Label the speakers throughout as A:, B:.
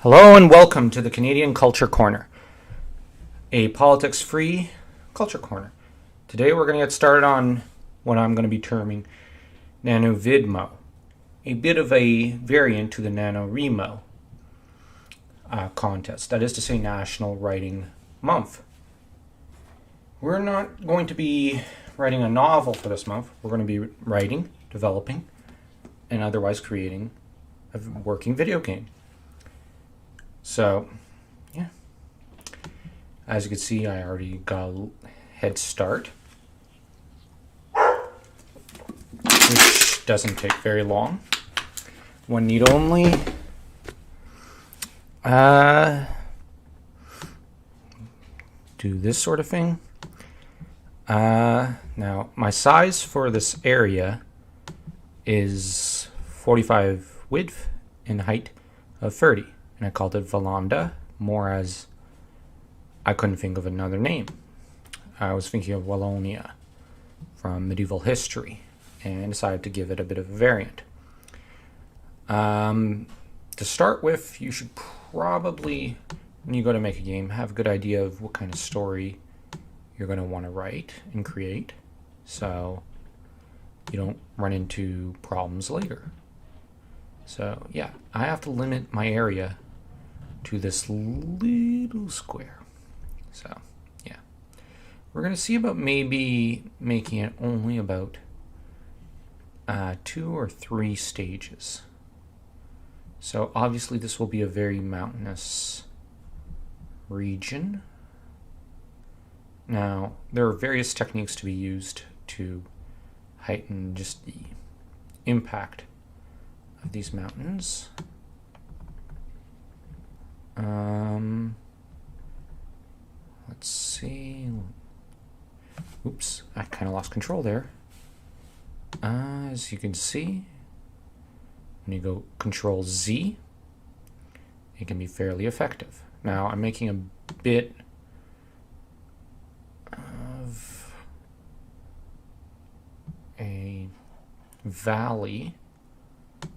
A: Hello and welcome to the Canadian Culture Corner, a politics-free culture corner. Today we're going to get started on what I'm going to be terming Naviddevmo, a bit of a variant to the NaNoWriMo contest, that is to say National Writing Month. We're not going to be writing a novel for this month. We're going to be writing, developing, and otherwise creating a working video game. So, yeah, as you can see, I already got a head start, which doesn't take very long. One need only do this sort of thing. Now, my size for this area is 45 width and height of 30. And I called it Valanda, more as I couldn't think of another name. I was thinking of Wallonia from medieval history and decided to give it a bit of a variant. To start with, you should probably, when you go to make a game, have a good idea of what kind of story you're going to want to write and create, so you don't run into problems later. So yeah, I have to limit my area to this little square. So yeah, we're going to see about maybe making it only about 2 or 3 stages. So obviously this will be a very mountainous region. Now, there are various techniques to be used to heighten just the impact of these mountains. Let's see. Oops, I kind of lost control there. As you can see, when you go Control Z, it can be fairly effective. Now, I'm making a bit of a valley.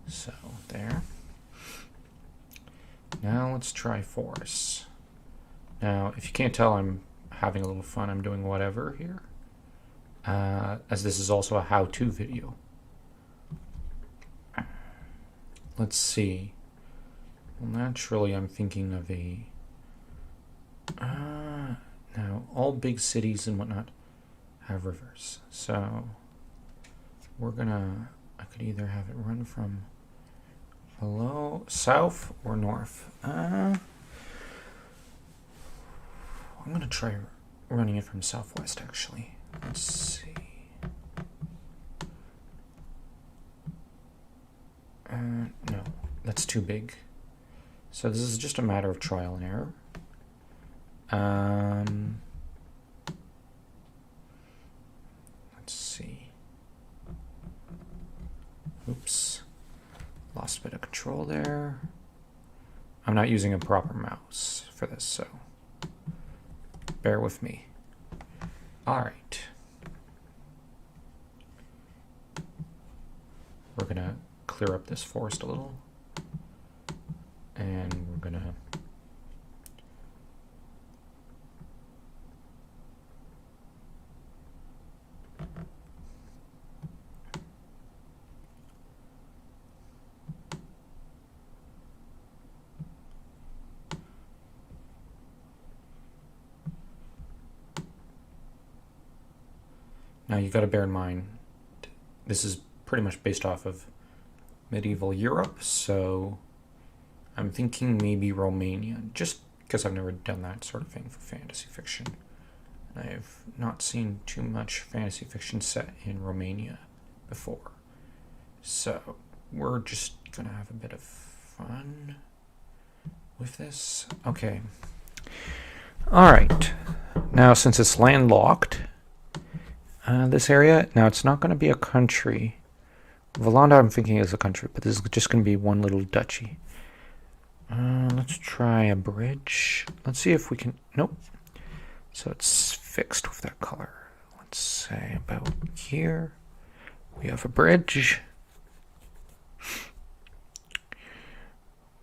A: So, there. Now let's try forests. Now, if you can't tell, I'm having a little fun. I'm doing whatever here, as this is also a how-to video. Let's see. Well, naturally, I'm thinking of a... now, all big cities and whatnot have rivers. So, we're gonna... I could either have it run from below, south, or north. I'm going to try running it from southwest, actually. Let's see. No, that's too big. So this is just a matter of trial and error. Let's see. Oops. Lost a bit of control there. I'm not using a proper mouse for this, so bear with me. All right. We're going to clear up this forest a little. And we're going to now, you've got to bear in mind, this is pretty much based off of medieval Europe, so I'm thinking maybe Romania, just because I've never done that sort of thing for fantasy fiction. I've not seen too much fantasy fiction set in Romania before. So we're just going to have a bit of fun with this. Okay. All right. Now, since it's landlocked, this area, now it's not going to be a country. Valanda, I'm thinking, is a country, but this is just going to be one little duchy. Let's try a bridge. Let's see if we can... Nope. So it's fixed with that color. Let's say about here. We have a bridge.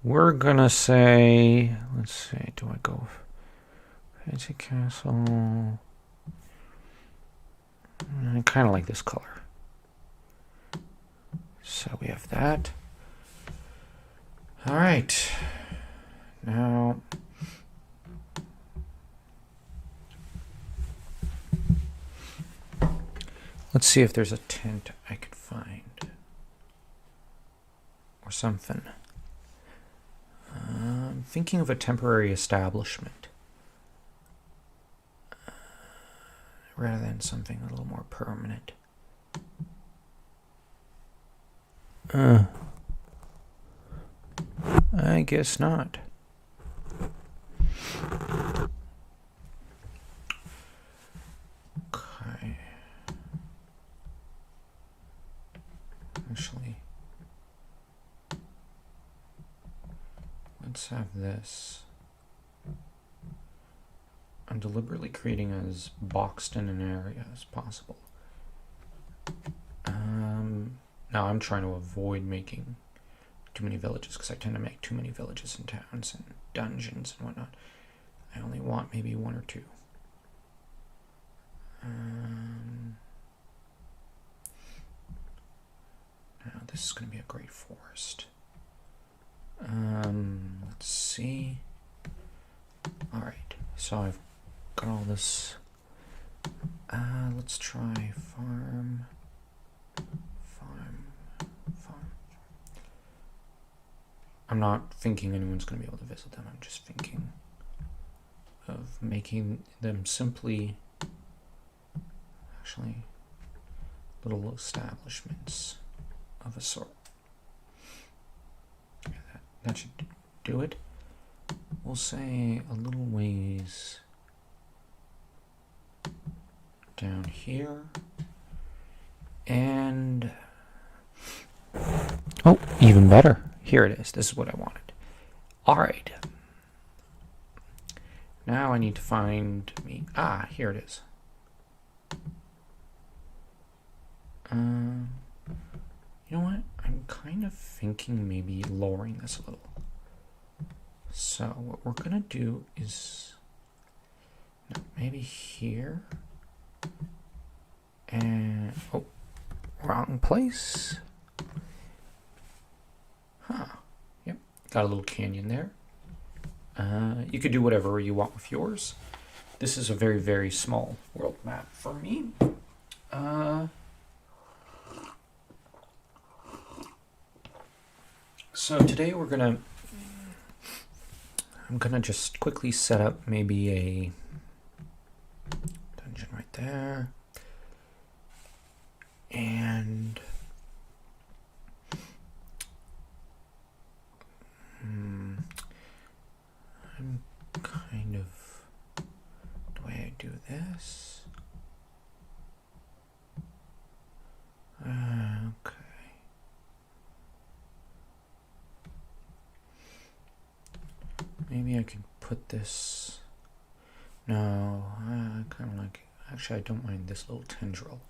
A: we're gonna say, let's see, do I go fancy castle? I kind of like this color. So we have that. All right. Now, let's see if there's a tent I could find. Or something. I'm thinking of a temporary establishment. Rather than something a little more permanent. I guess not. Okay. Actually, let's have this. I'm deliberately creating as boxed in an area as possible. Now I'm trying to avoid making too many villages because I tend to make too many villages and towns and dungeons and whatnot. I only want maybe one or two. Now this is going to be a great forest. Let's see. All right, so I've got all this. Let's try farm. I'm not thinking anyone's going to be able to visit them. I'm just thinking of making them simply, actually, little establishments of a sort. Yeah, that should do it. We'll say a little ways down here. And, oh, even better. Here it is. This is what I wanted. All right. Now I need to find me. Ah, here it is. You know what? I'm kind of thinking maybe lowering this a little. So what we're gonna do is, no, maybe here. And, oh, wrong place. Huh. Yep. Got a little canyon there. You could do whatever you want with yours. This is a very, very small world map for me. So today I'm gonna just quickly set up maybe a dungeon right there. And I'm kind of, the way I do this. Okay. Maybe I could put this. No, I kind of like. Actually, I don't mind this little tendril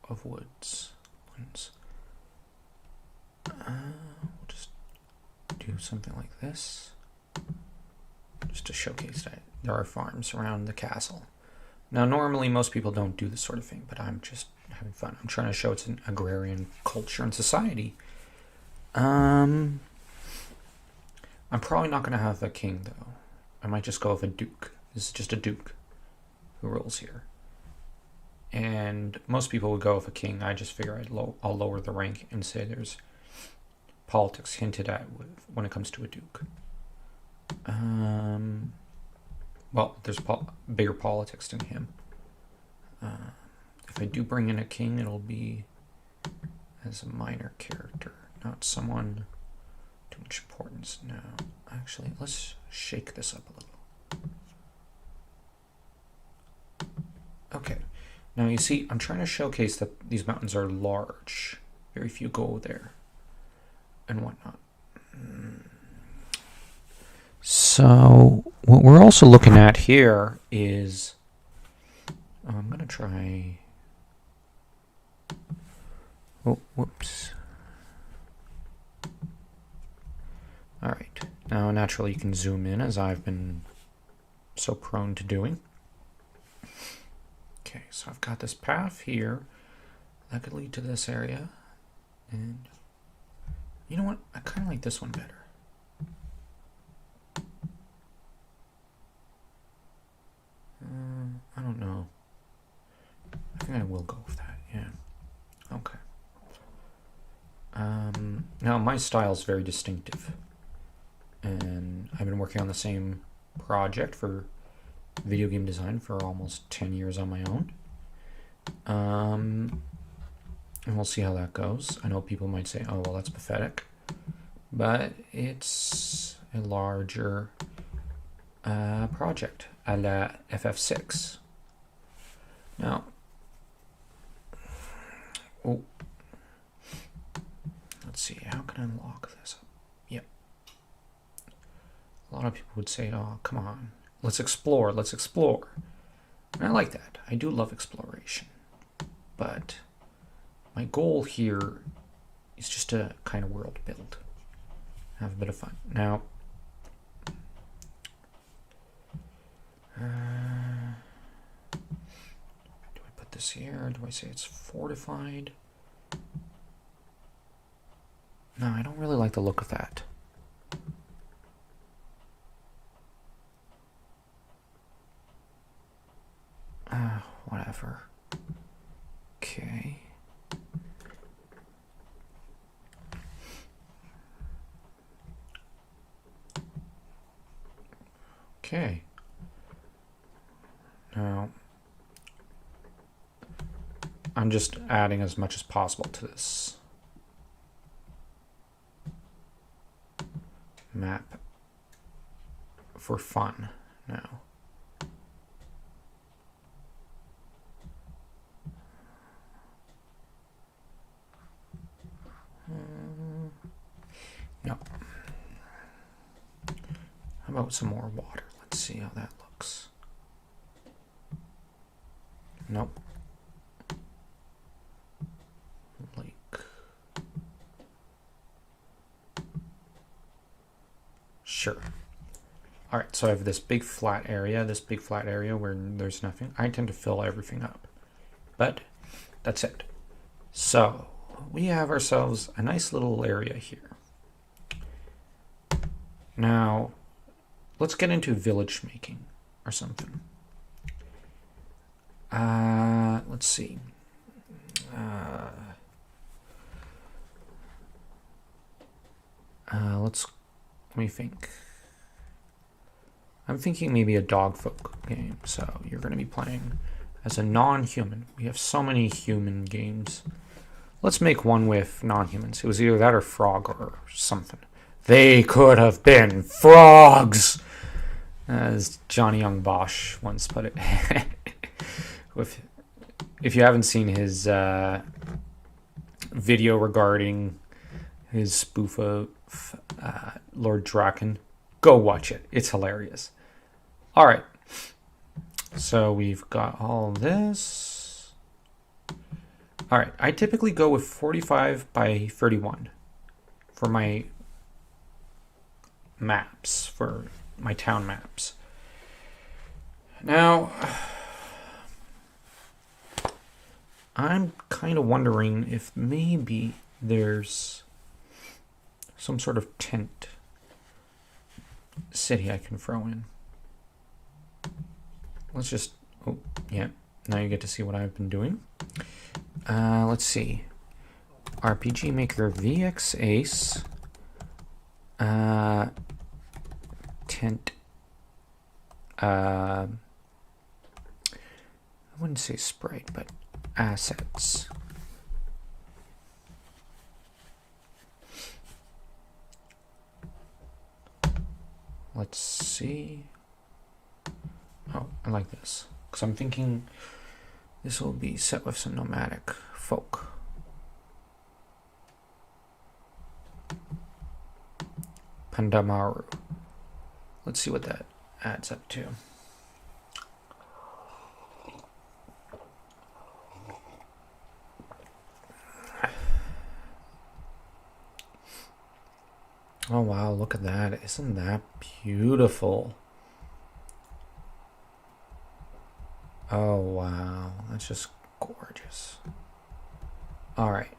A: of woods ones. We'll just do something like this, just to showcase that there are farms around the castle. Now, normally most people don't do this sort of thing, but I'm just having fun. I'm trying to show it's an agrarian culture and society. I'm probably not going to have a king, though. I might just go with a duke. This is just a duke who rules here. And most people would go with a king. I just figure I'll lower the rank and say there's politics hinted at when it comes to a duke. Well, there's bigger politics than him. If I do bring in a king, it'll be as a minor character, not someone too much importance. Now, actually, let's shake this up a little. Okay. Now you see, I'm trying to showcase that these mountains are large. Very few go there and whatnot. So what we're also looking at here is, I'm going to try, oh, whoops. Now, naturally, you can zoom in, as I've been so prone to doing. Okay, so I've got this path here that could lead to this area. And you know what? I kind of like this one better. I don't know. I think I will go with that, yeah. Okay. Now, my style is very distinctive. And I've been working on the same project for video game design for almost 10 years on my own. And we'll see how that goes. I know people might say, oh, well, that's pathetic. But it's a larger project, a la FF6. Now, let's see, how can I unlock this up? Yep. A lot of people would say, oh, come on, let's explore. And I like that. I do love exploration. But my goal here is just to kind of world build. Have a bit of fun. Now, do I put this here? Do I say it's fortified? No, I don't really like the look of that. Whatever. Okay. Okay. Now, I'm just adding as much as possible to this map for fun now. No. How about some more water? Let's see how that looks. Nope. Lake. Sure. All right, so I have this big flat area where there's nothing. I tend to fill everything up, but that's it. So we have ourselves a nice little area here. Now, let's get into village making or something. Let's see. Let me think. I'm thinking maybe a dogfolk game. So you're going to be playing as a non-human. We have so many human games. Let's make one with non-humans. It was either that or frog or something. They could have been frogs, as Johnny Young Bosch once put it. If you haven't seen his video regarding his spoof of Lord Draken, go watch it. It's hilarious. All right. So we've got all this. All right. I typically go with 45 by 31 for my maps, for my town maps. Now, I'm kind of wondering if maybe there's some sort of tent city I can throw in. Let's just, oh, yeah, now you get to see what I've been doing. Let's see. RPG Maker VX Ace. Tent. I wouldn't say sprite, but assets. Let's see. Oh, I like this. Because I'm thinking this will be set with some nomadic folk. Pandamaru. Let's see what that adds up to. Oh wow, look at that. Isn't that beautiful? Oh wow, that's just gorgeous. Alright,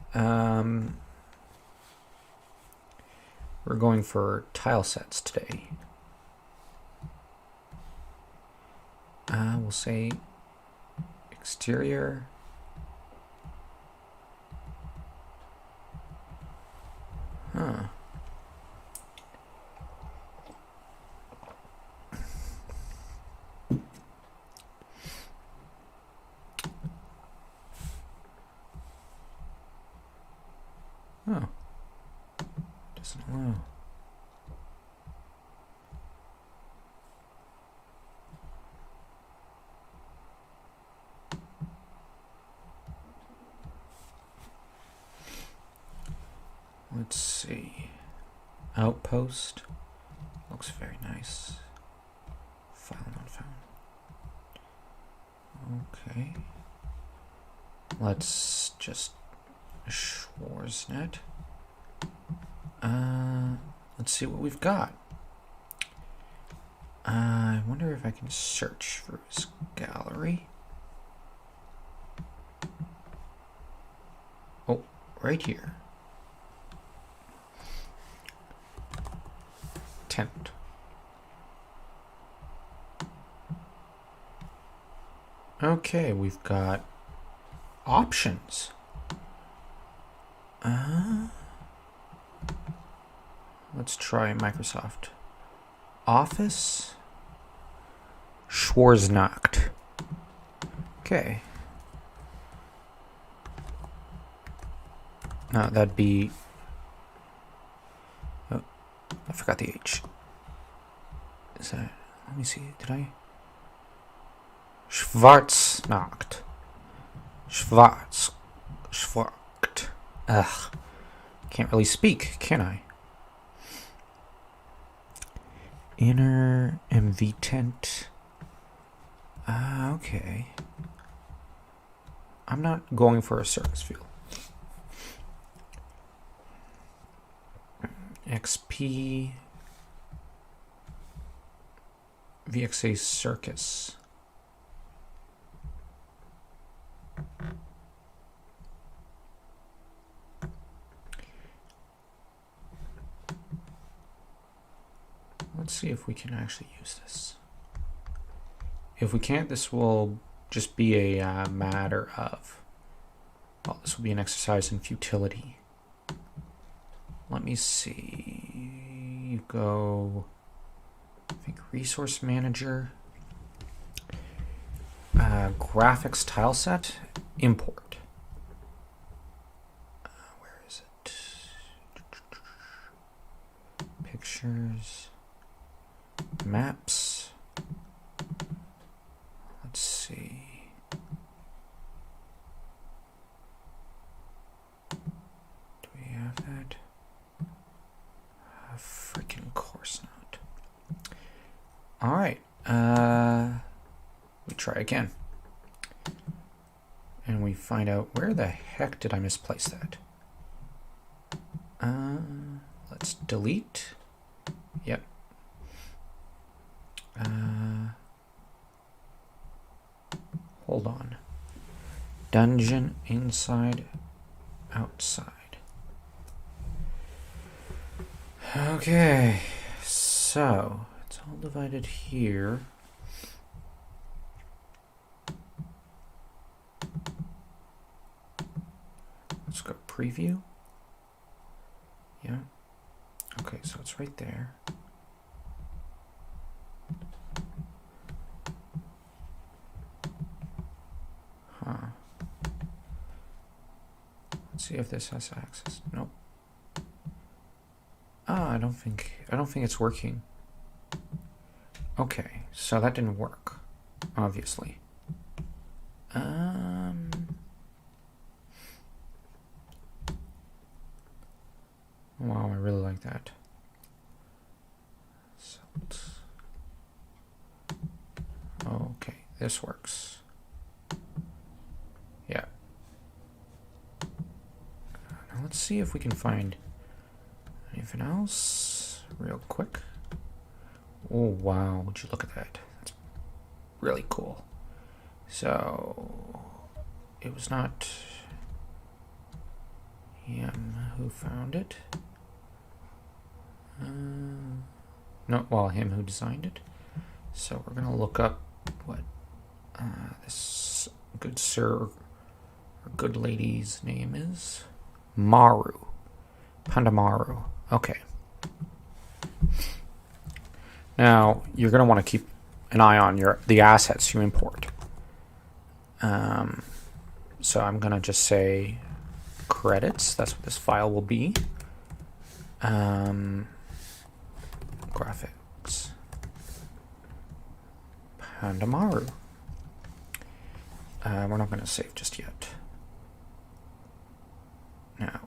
A: we're going for tile sets today. We'll say exterior. Huh. Oh. Doesn't allow. Let's see. Outpost. Looks very nice. File not found. Okay. Let's just Schwarznet. Let's see what we've got. I wonder if I can search for his gallery. Oh, right here. Tent. Okay, we've got options. Let's try Microsoft Office. Schwarznacht. Okay. No, that'd be... Oh, I forgot the H. Is that... Let me see. Did I... Schwarznacht. Schwarzt. Ugh. Can't really speak, can I? Inner MV tent. Okay. I'm not going for a circus field. XP. VXA circus. Let's see if we can actually use this. If we can't, this will just be a matter of... Well, this will be an exercise in futility. Let me see. You go... I think resource manager. Graphics tile set. Import. Where is it? Pictures. Maps. Let's see. Do we have that? Freaking course not. All right. We try again. And we find out where the heck did I misplace that? Let's delete. Yep. Hold on. Dungeon inside, outside. Okay, so it's all divided here. Let's go preview. Yeah. Okay, so it's right there. Huh. Let's see if this has access. Nope. I don't think it's working. Okay, so that didn't work, obviously. Wow, I really like that. Okay, this works. Yeah. Now let's see if we can find anything else. real quick. Oh, wow. Would you look at that? That's really cool. So, it was not him who found it. No, well, him who designed it. So we're going to look up what this good sir or good lady's name is. Maru. Pandamaru. Okay. Now, you're going to want to keep an eye on the assets you import. So I'm going to just say credits. That's what this file will be. Graphics. Pandamaru. We're not going to save just yet. Now,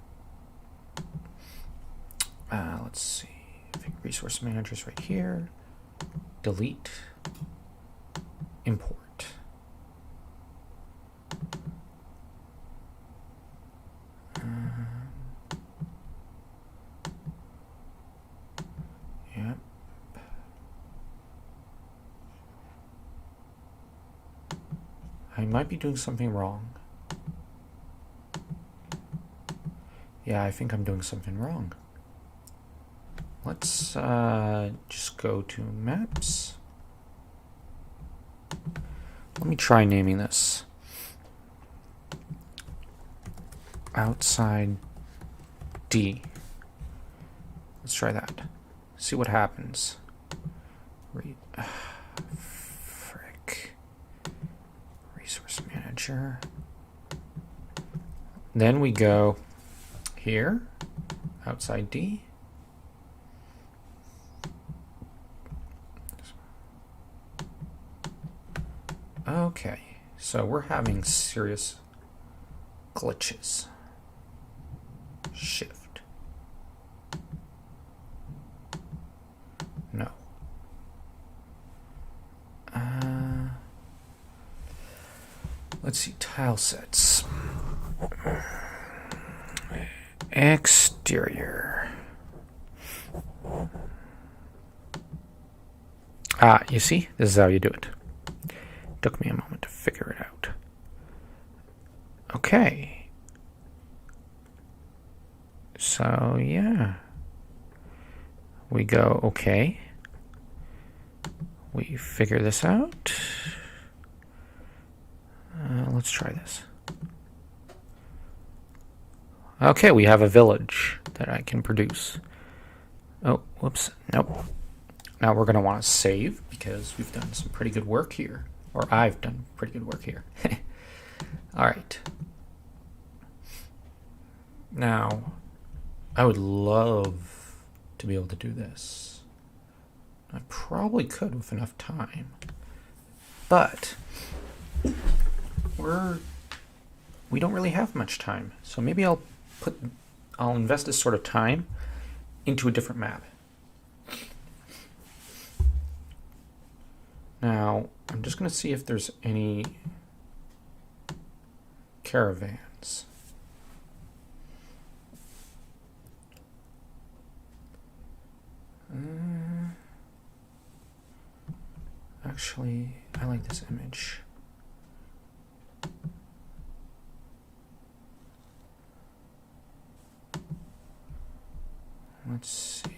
A: let's see. I think resource manager's right here. Delete. Import. Yep. I might be doing something wrong. Yeah, I think I'm doing something wrong. Let's just go to maps. Let me try naming this. Outside D. Let's try that. See what happens. Frick. Resource manager. Then we go here. Outside D. Okay, so we're having serious glitches. Shift. No. Let's see, tile sets. Exterior. You see? This is how you do it. Took me a moment to figure it out. Okay. So, yeah. We go, okay. We figure this out. Let's try this. Okay, we have a village that I can produce. Oh, whoops. Nope. Now we're going to want to save because we've done some pretty good work here. Or I've done pretty good work here. All right. Now, I would love to be able to do this. I probably could with enough time. But we don't really have much time. So maybe I'll invest this sort of time into a different map. Now, I'm just going to see if there's any caravans. Actually, I like this image. Let's see.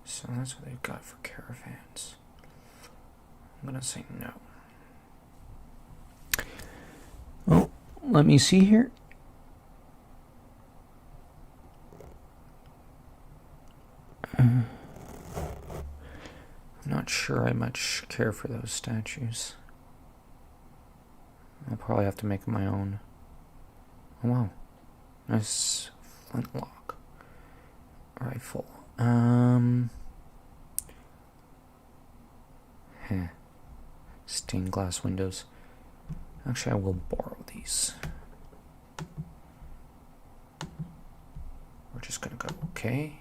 A: So that's what they've got for caravans. I'm going to say no. Oh, let me see here. I'm not sure I much care for those statues. I'll probably have to make my own. Oh wow. Nice flintlock rifle. Stained glass windows. Actually, I will borrow these. We're just gonna go okay.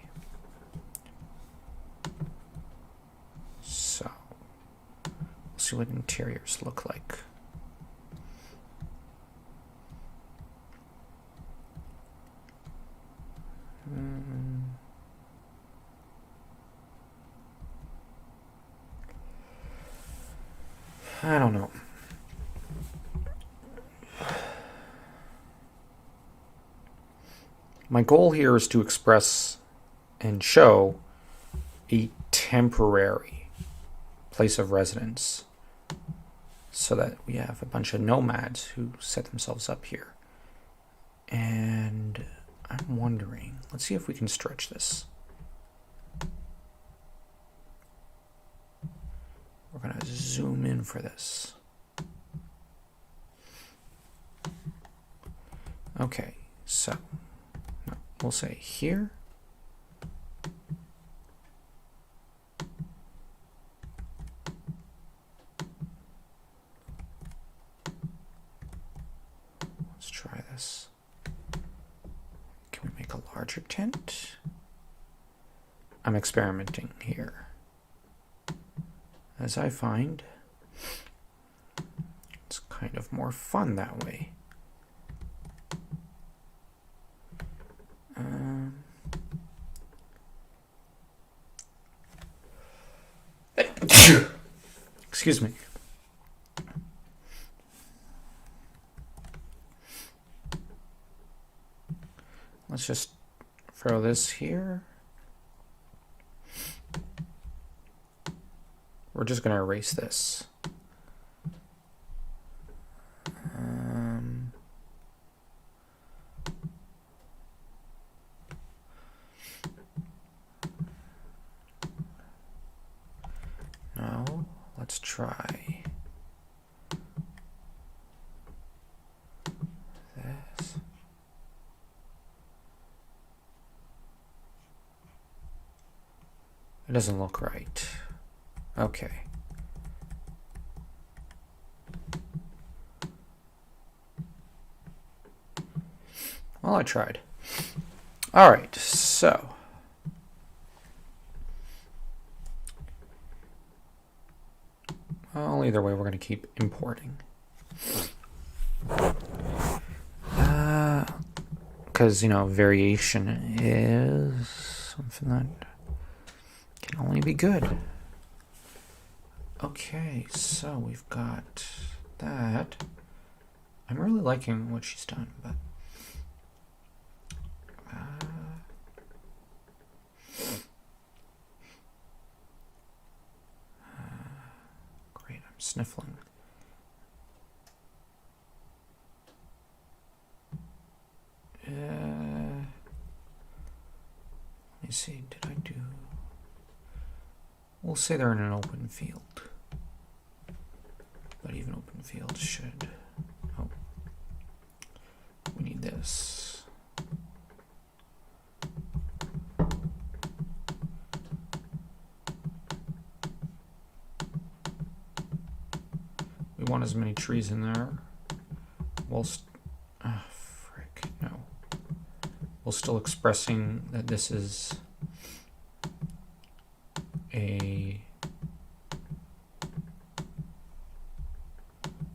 A: So, we'll see what interiors look like. I don't know. My goal here is to express and show a temporary place of residence so that we have a bunch of nomads who set themselves up here. And I'm wondering, let's see if we can stretch this. We're going to zoom in for this. Okay, so we'll say here. Let's try this. Can we make a larger tent? I'm experimenting here, as I find it's kind of more fun that way. Excuse me. Let's just throw this here. We're just going to erase this. No, let's try this. It doesn't look right. Okay. Well, I tried. All right, so well, either way, we're going to keep importing. Because, variation is something that can only be good. Okay, so we've got that. I'm really liking what she's done, but great, I'm sniffling. Let me see, did I do... We'll say they're in an open field. But even open fields should... Oh. We need this. We want as many trees in there. Whilst... frick, no. While still expressing that this is a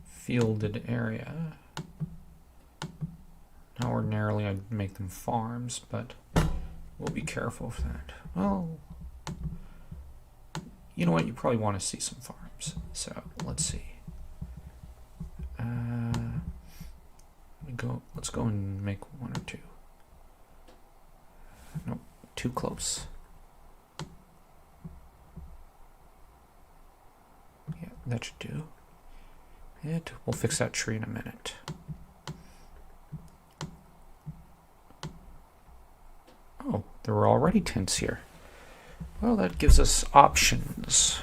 A: fielded area. Now ordinarily I'd make them farms, but we'll be careful of that. Well, you know what? You probably want to see some farms. So let's see. Let's go and make one or two. Nope, too close. Yeah, that should do it. We'll fix that tree in a minute. Oh, there were already tents here. Well, that gives us options.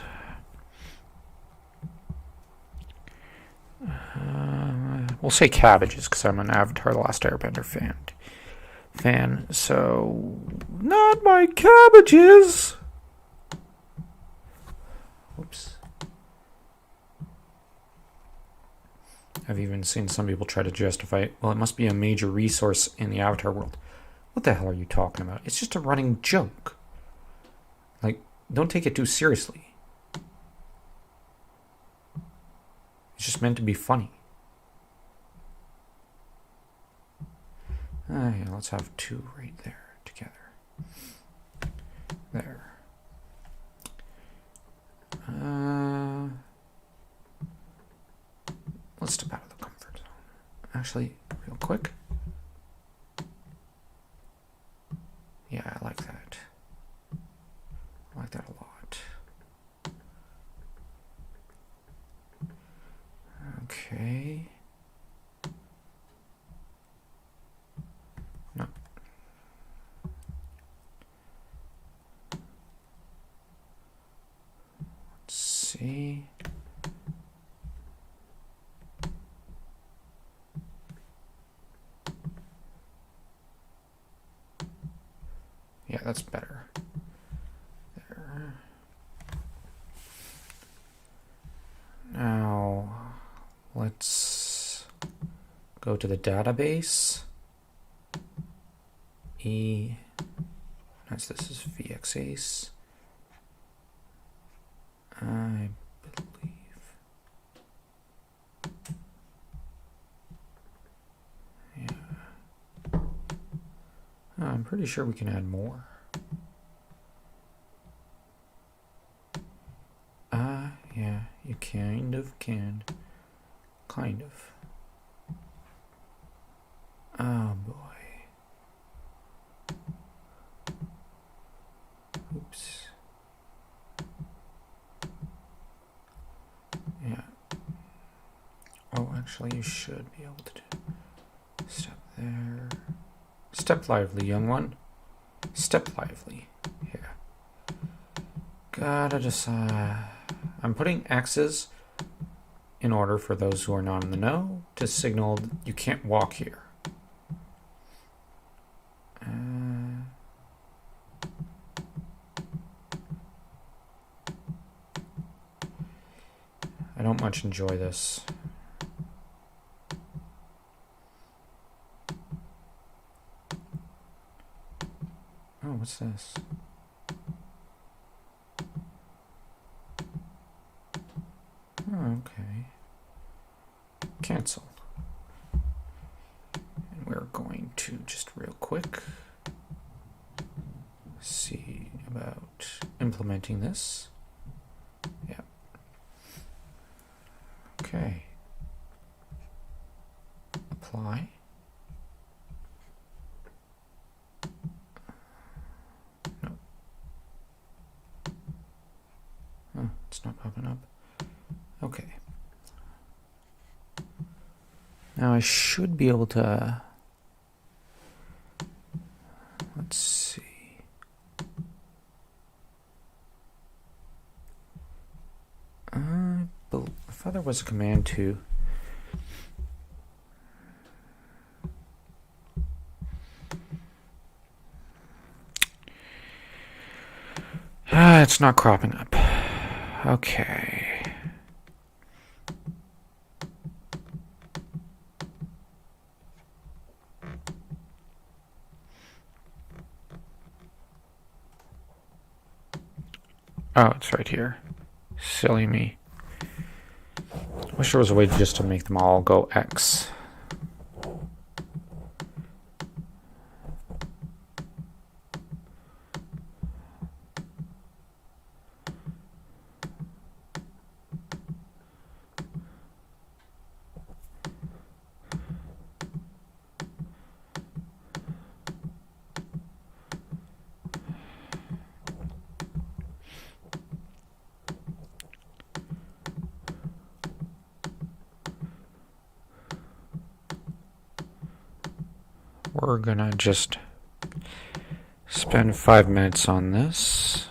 A: We'll say cabbages because I'm an Avatar: The Last Airbender fan. So, not my cabbages. Oops. I've even seen some people try to justify it. Well, it must be a major resource in the Avatar world. What the hell are you talking about? It's just a running joke. Like, don't take it too seriously. It's just meant to be funny. Yeah, let's have two right there together. There. let's step out of the comfort zone. Actually, real quick. Yeah, I like that. I like that a lot. Okay. No. Let's see. Yeah, that's better. There. Now, let's go to the database. As this is VXACE. I believe. Yeah. Oh, I'm pretty sure we can add more. Yeah, you kind of can. Kind of. Oh boy. Oops. Yeah. Oh, actually, you should be able to do. Step there. Step lively, young one. Step lively. Yeah. Gotta decide. I'm putting X's in order for those who are not in the know to signal you can't walk here. I don't much enjoy this. Oh, what's this? Oh, okay. Cancel. And we're going to just real quick see about implementing this. Yeah. Okay. Apply. No. Oh, it's not popping up. Okay. Now I should be able to, let's see. I thought there was a command to. It's not cropping up. Okay. Oh, it's right here. Silly me. Wish there was a way just to make them all go X. We're gonna just spend 5 minutes on this,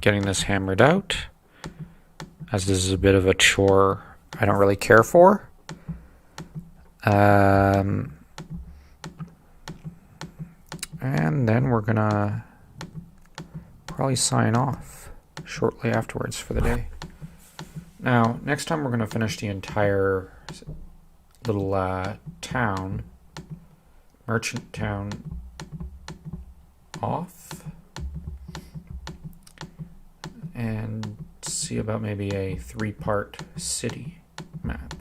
A: getting this hammered out, as this is a bit of a chore I don't really care for. And then we're gonna probably sign off shortly afterwards for the day. Now, next time we're gonna finish the entire little town, merchant town, off, and see about maybe a 3-part city map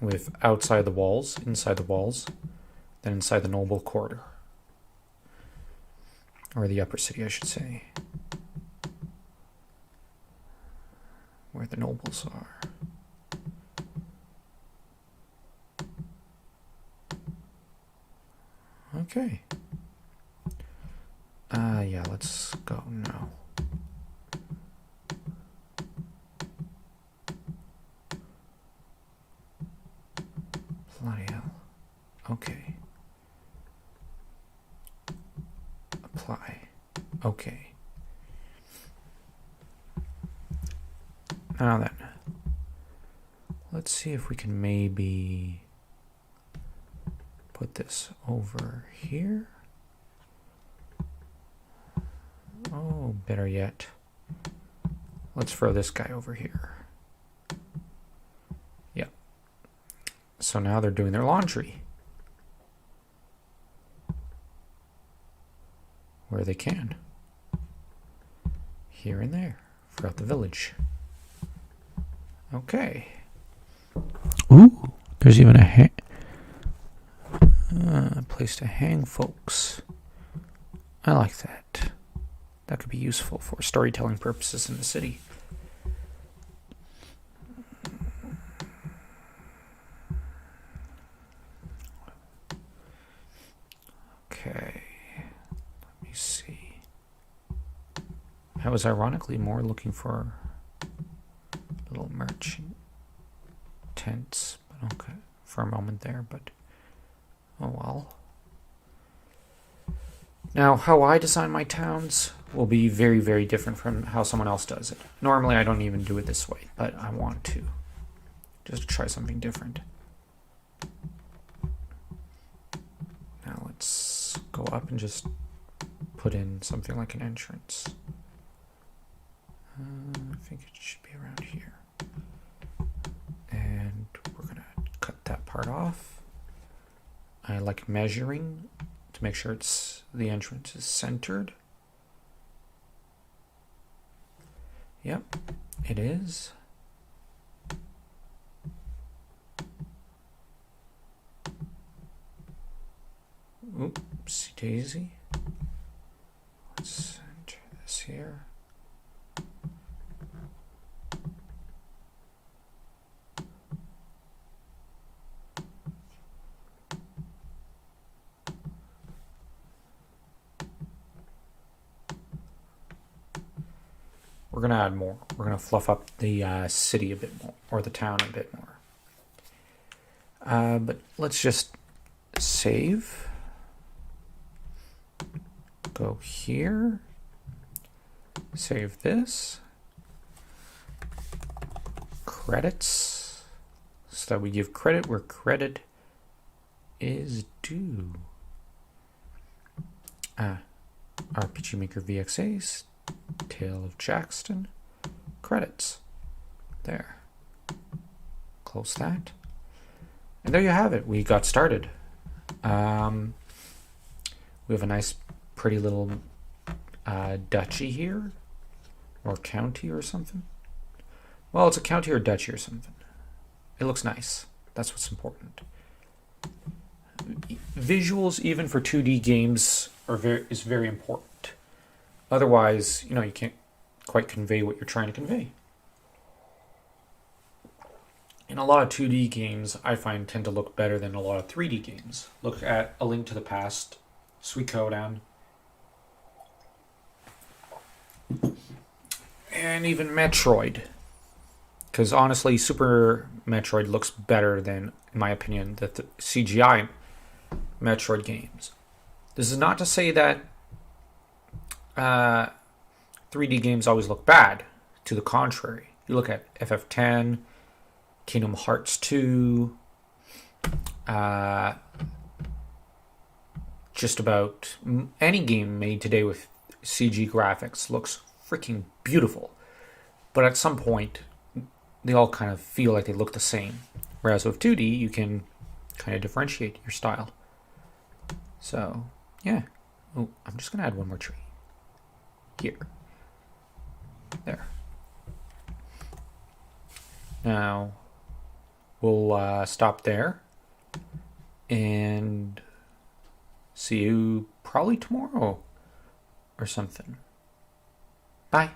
A: with outside the walls, inside the walls, then inside the noble corridor, or the upper city, I should say. where the nobles are. Okay. Yeah, let's go now. Bloody hell. Okay. Apply. Okay. Now then, let's see if we can maybe put this over here. Oh, better yet, let's throw this guy over here. Yep. So now they're doing their laundry where they can, here and there, throughout the village. Okay. Ooh, there's even a place to hang folks. I like that. That could be useful for storytelling purposes in the city. Okay. Let me see. I was ironically more looking for little merchant tents, but okay, for a moment there, but oh well. Now, how I design my towns will be very, very different from how someone else does it. Normally, I don't even do it this way, but I want to. Just to try something different. Now, let's go up and just put in something like an entrance. I think it should be around here. And we're going to cut that part off. I like measuring to make sure the entrance is centered. Yep, it is. Oopsie daisy. Let's center this here. We're going to add more. We're going to fluff up the city a bit more, or the town a bit more. But let's just save. Go here. Save this. Credits. So that we give credit where credit is due. RPG Maker VXAs. Tale of Jackson. Credits. There. Close that. And there you have it. We got started. We have a nice, pretty little duchy here. Or county or something. Well, it's a county or duchy or something. It looks nice. That's what's important. Visuals, even for 2D games, is very important. Otherwise, you can't quite convey what you're trying to convey. And a lot of 2D games, I find, tend to look better than a lot of 3D games. Look at A Link to the Past, Suikoden, and even Metroid. Because honestly, Super Metroid looks better than, in my opinion, the CGI Metroid games. This is not to say that 3D games always look bad. To the contrary. You look at FF10, Kingdom Hearts 2, just about any game made today with CG graphics looks freaking beautiful. But at some point, they all kind of feel like they look the same. Whereas with 2D, you can kind of differentiate your style. So, yeah. Oh, I'm just going to add one more tree. Here. There. Now, we'll stop there and see you probably tomorrow or something. Bye.